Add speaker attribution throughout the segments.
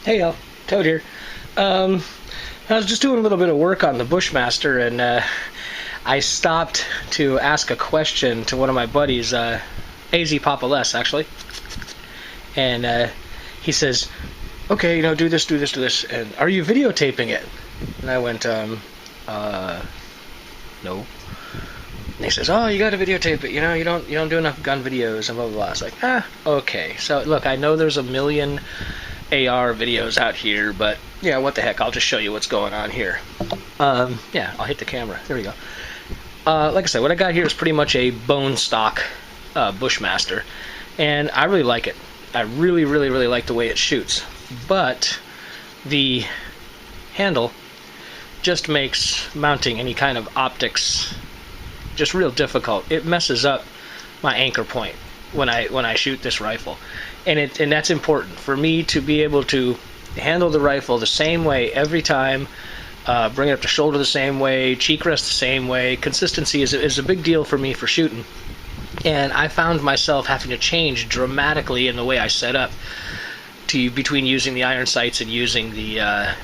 Speaker 1: Hey y'all, Toad here. I was just doing a little bit of work on the Bushmaster, and I stopped to ask a question to one of my buddies, AZ Papa Les, actually. And he says, okay, do this, do this, do this, and are you videotaping it? And I went, no. And he says, oh, you gotta videotape it, you don't do enough gun videos, and blah, blah, blah. I was like, okay. So, look, I know there's a million AR videos out here, but yeah, what the heck, I'll just show you what's going on here. Yeah, I'll hit the camera. There we go. Like I said, what I got here is pretty much a bone stock Bushmaster, and I really like it. I really, really, really like the way it shoots, but the handle just makes mounting any kind of optics just real difficult. It messes up my anchor point when I shoot this rifle, and that's important for me to be able to handle the rifle the same way every time, bring it up to shoulder the same way, cheek rest the same way. Consistency is a big deal for me for shooting, and I found myself having to change dramatically in the way I set up between using the iron sights and using the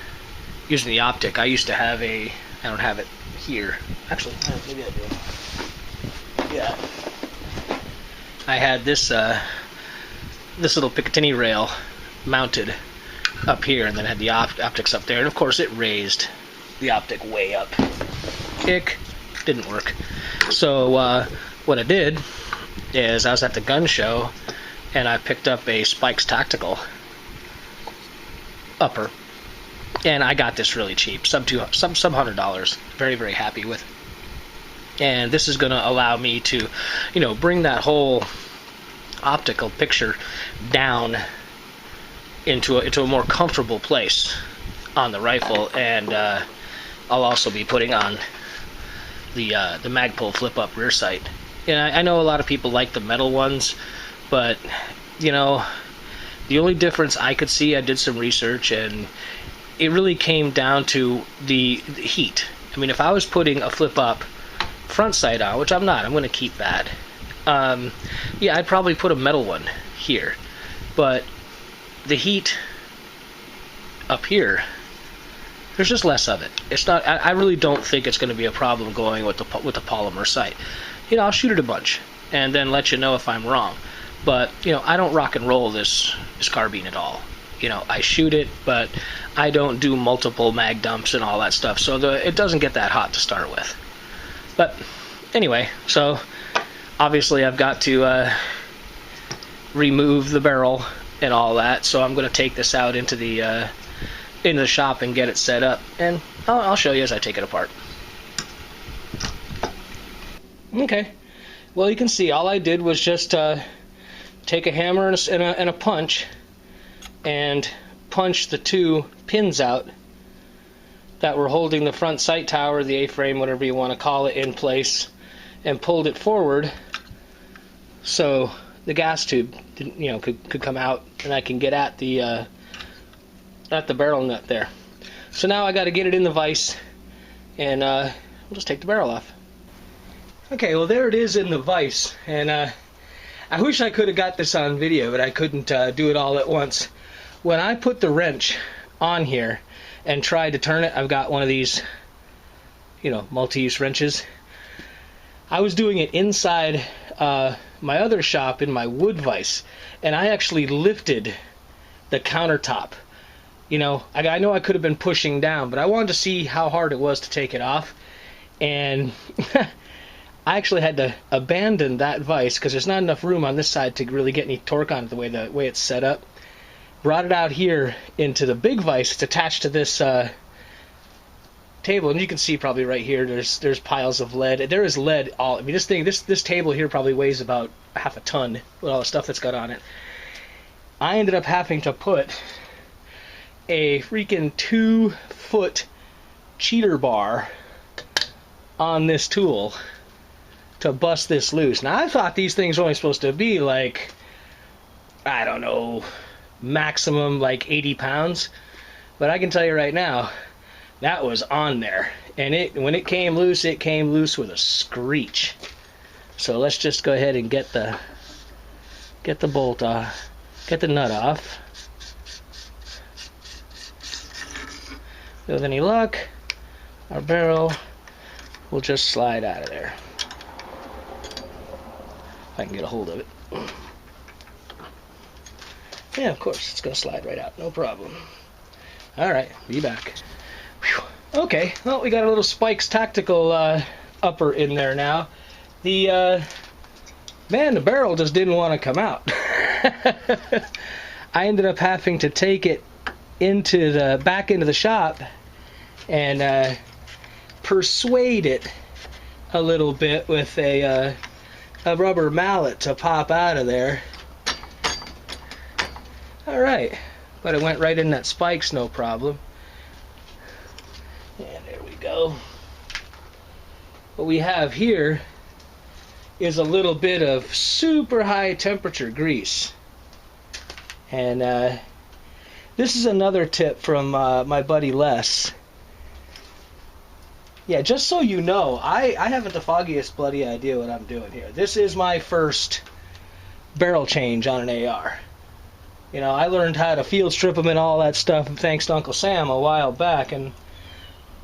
Speaker 1: optic. I used to have I don't have it here. Actually, maybe I do. Yeah. I had this little Picatinny rail mounted up here, and then had the optics up there, and of course it raised the optic way up. Kick, didn't work. So what I did is I was at the gun show, and I picked up a Spikes Tactical upper, and I got this really cheap, some $100. Very, very happy with it. And this is going to allow me to, bring that whole optical picture down into a more comfortable place on the rifle. And I'll also be putting on the Magpul flip-up rear sight. And I know a lot of people like the metal ones, but the only difference I could see, I did some research, and it really came down to the heat. I mean, if I was putting a flip-up front sight on, which I'm not, I'm going to keep that. Yeah, I'd probably put a metal one here, but the heat up here, there's just less of it. It's not. I really don't think it's going to be a problem going with the polymer sight. I'll shoot it a bunch and then let you know if I'm wrong. But I don't rock and roll this carbine at all. I shoot it, but I don't do multiple mag dumps and all that stuff, so it doesn't get that hot to start with. But anyway, so obviously I've got to remove the barrel and all that, so I'm going to take this out into the shop and get it set up, and I'll show you as I take it apart. Okay, well, you can see all I did was just take a hammer and a punch and punch the two pins out that were holding the front sight tower, the A-frame, whatever you want to call it, in place, and pulled it forward so the gas tube could come out, and I can get at the barrel nut there. So now I got to get it in the vise, and we'll just take the barrel off. Okay, well, there it is in the vise, and I wish I could have got this on video, but I couldn't do it all at once. When I put the wrench on here and tried to turn it, I've got one of these, multi-use wrenches. I was doing it inside my other shop in my wood vise, and I actually lifted the countertop. I know I could have been pushing down, but I wanted to see how hard it was to take it off, and I actually had to abandon that vise because there's not enough room on this side to really get any torque on it the way it's set up. Brought it out here into the big vise. It's attached to this table, and you can see probably right here there's piles of lead. There is lead all. I mean, this table here probably weighs about half a ton with all the stuff that's got on it. I ended up having to put a freaking 2-foot cheater bar on this tool to bust this loose. Now, I thought these things were only supposed to be like, I don't know, maximum like 80 pounds, but I can tell you right now that was on there, and when it came loose with a screech. So let's just go ahead and get the bolt off, get the nut off. With any luck, our barrel will just slide out of there. If I can get a hold of it. Yeah, of course, it's going to slide right out. No problem. Alright, be back. Whew. Okay, well, we got a little Spikes Tactical upper in there now. The, man, the barrel just didn't want to come out. I ended up having to take it back into the shop and persuade it a little bit with a rubber mallet to pop out of there. Alright, but it went right in that spikes, no problem. And there we go. What we have here is a little bit of super high temperature grease. And this is another tip from my buddy Les. Yeah, just so you know, I haven't the foggiest bloody idea what I'm doing here. This is my first barrel change on an AR. You know, I learned how to field strip them and all that stuff thanks to Uncle Sam a while back, and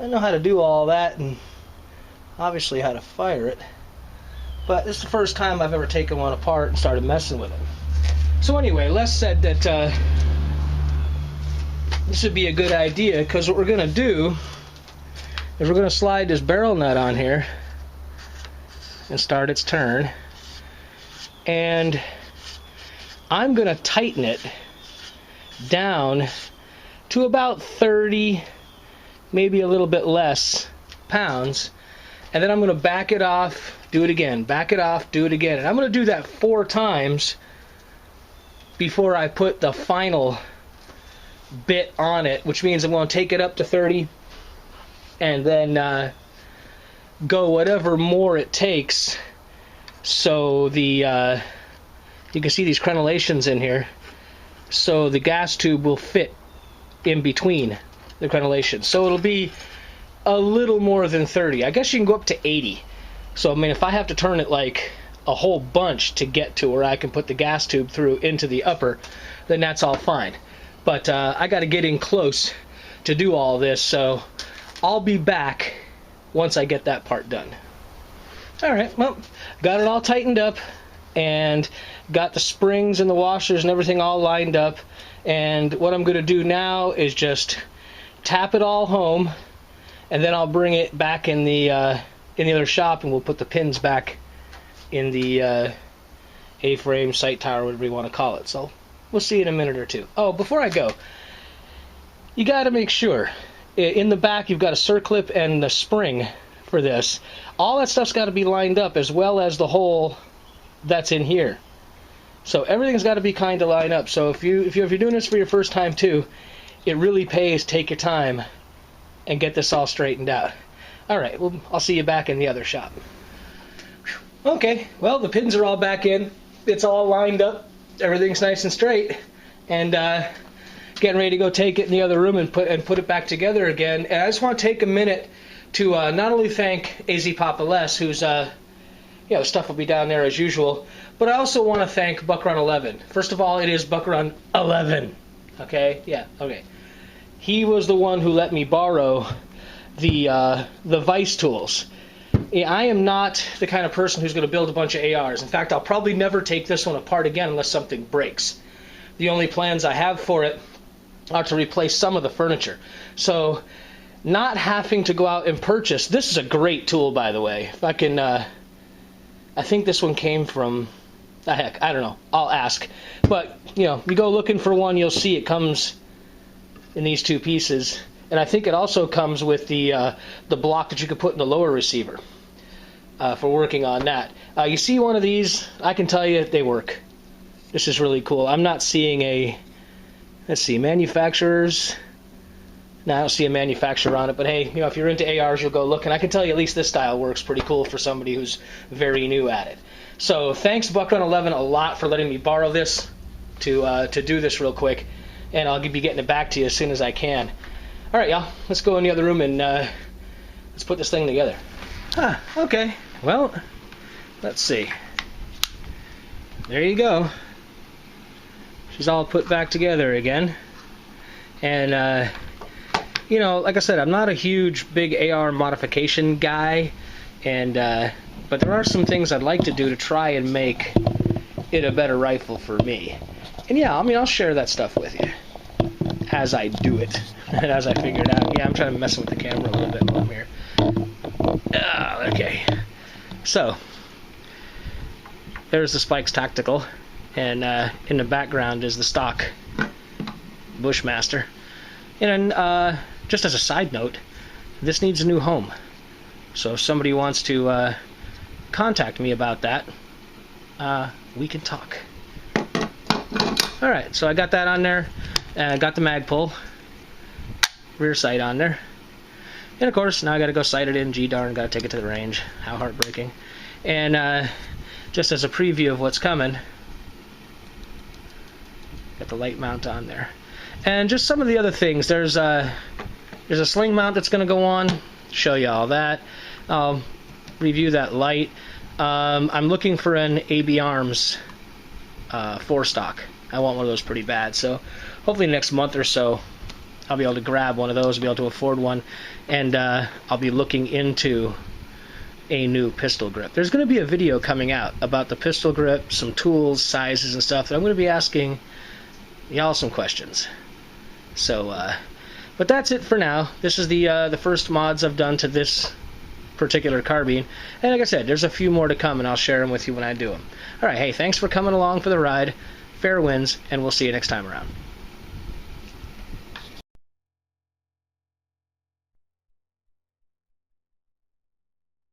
Speaker 1: I know how to do all that and obviously how to fire it. But this is the first time I've ever taken one apart and started messing with it. So anyway, Les said that this would be a good idea, because what we're going to do is we're going to slide this barrel nut on here and start its turn. And I'm going to tighten it down to about 30, maybe a little bit less pounds. And then I'm going to back it off, do it again, back it off, do it again. And I'm going to do that 4 times before I put the final bit on it, which means I'm going to take it up to 30 and then go whatever more it takes. So the you can see these crenellations in here, so the gas tube will fit in between the crenellations. So it'll be a little more than 30. I guess you can go up to 80. So I mean, if I have to turn it like a whole bunch to get to where I can put the gas tube through into the upper, then that's all fine. But I got to get in close to do all this, so I'll be back once I get that part done. Alright, well, got it all tightened up and got the springs and the washers and everything all lined up, and what I'm going to do now is just tap it all home, and then I'll bring it back in the other shop and we'll put the pins back in the A-frame, sight tower, whatever you want to call it. So we'll see in a minute or two. Oh, before I go, you got to make sure in the back you've got a circlip and the spring for this. All that stuff's got to be lined up, as well as the hole that's in here. So everything's got to be kind of lined up. So if you're doing this for your first time too, it really pays. Take your time and get this all straightened out. All right, well, I'll see you back in the other shop. Okay, well, the pins are all back in. It's all lined up. Everything's nice and straight. And getting ready to go take it in the other room and put it back together again. And I just want to take a minute to not only thank AZ Papa Les, who's stuff will be down there as usual, but I also want to thank Buckrun 11. First of all, it is Buckrun 11. Okay, yeah, okay. He was the one who let me borrow the vice tools. I am not the kind of person who's going to build a bunch of ARs. In fact, I'll probably never take this one apart again unless something breaks. The only plans I have for it are to replace some of the furniture. So, not having to go out and purchase. This is a great tool, by the way. If I can, I think this one came from, heck, I don't know. I'll ask. But, you go looking for one, you'll see it comes in these 2 pieces. And I think it also comes with the block that you can put in the lower receiver for working on that. You see one of these, I can tell you they work. This is really cool. I'm not seeing a, let's see, manufacturers. No, I don't see a manufacturer on it, but hey, if you're into ARs, you'll go look, and I can tell you at least this style works pretty cool for somebody who's very new at it. So thanks Buckrun 11 a lot for letting me borrow this to do this real quick, and I'll be getting it back to you as soon as I can. All right, y'all, let's go in the other room and let's put this thing together. Okay, well, let's see. There you go. She's all put back together again. And you know, like I said, I'm not a huge big AR modification guy, and but there are some things I'd like to do to try and make it a better rifle for me. And yeah, I mean, I'll share that stuff with you as I do it and as I figure it out. Yeah, I'm trying to mess with the camera a little bit while I'm here. Okay, so there's the Spikes Tactical, and in the background is the stock Bushmaster. And just as a side note, this needs a new home. So if somebody wants to contact me about that, we can talk. Alright, so I got that on there. Got the mag pull. Rear sight on there. And of course, now I gotta go sight it in. Gee darn, gotta take it to the range. How heartbreaking. And just as a preview of what's coming, got the light mount on there. And just some of the other things. There's a sling mount that's gonna go on. Show you all that. I'll review that light. I'm looking for an AB Arms 4-stock. I want one of those pretty bad. So hopefully next month or so I'll be able to grab one of those, be able to afford one, and I'll be looking into a new pistol grip. There's going to be a video coming out about the pistol grip, some tools, sizes, and stuff that I'm going to be asking y'all some questions. So, but that's it for now. This is the first mods I've done to this particular carbine, and like I said, there's a few more to come, and I'll share them with you when I do them. All right, hey, thanks for coming along for the ride. Fair winds, and we'll see you next time around.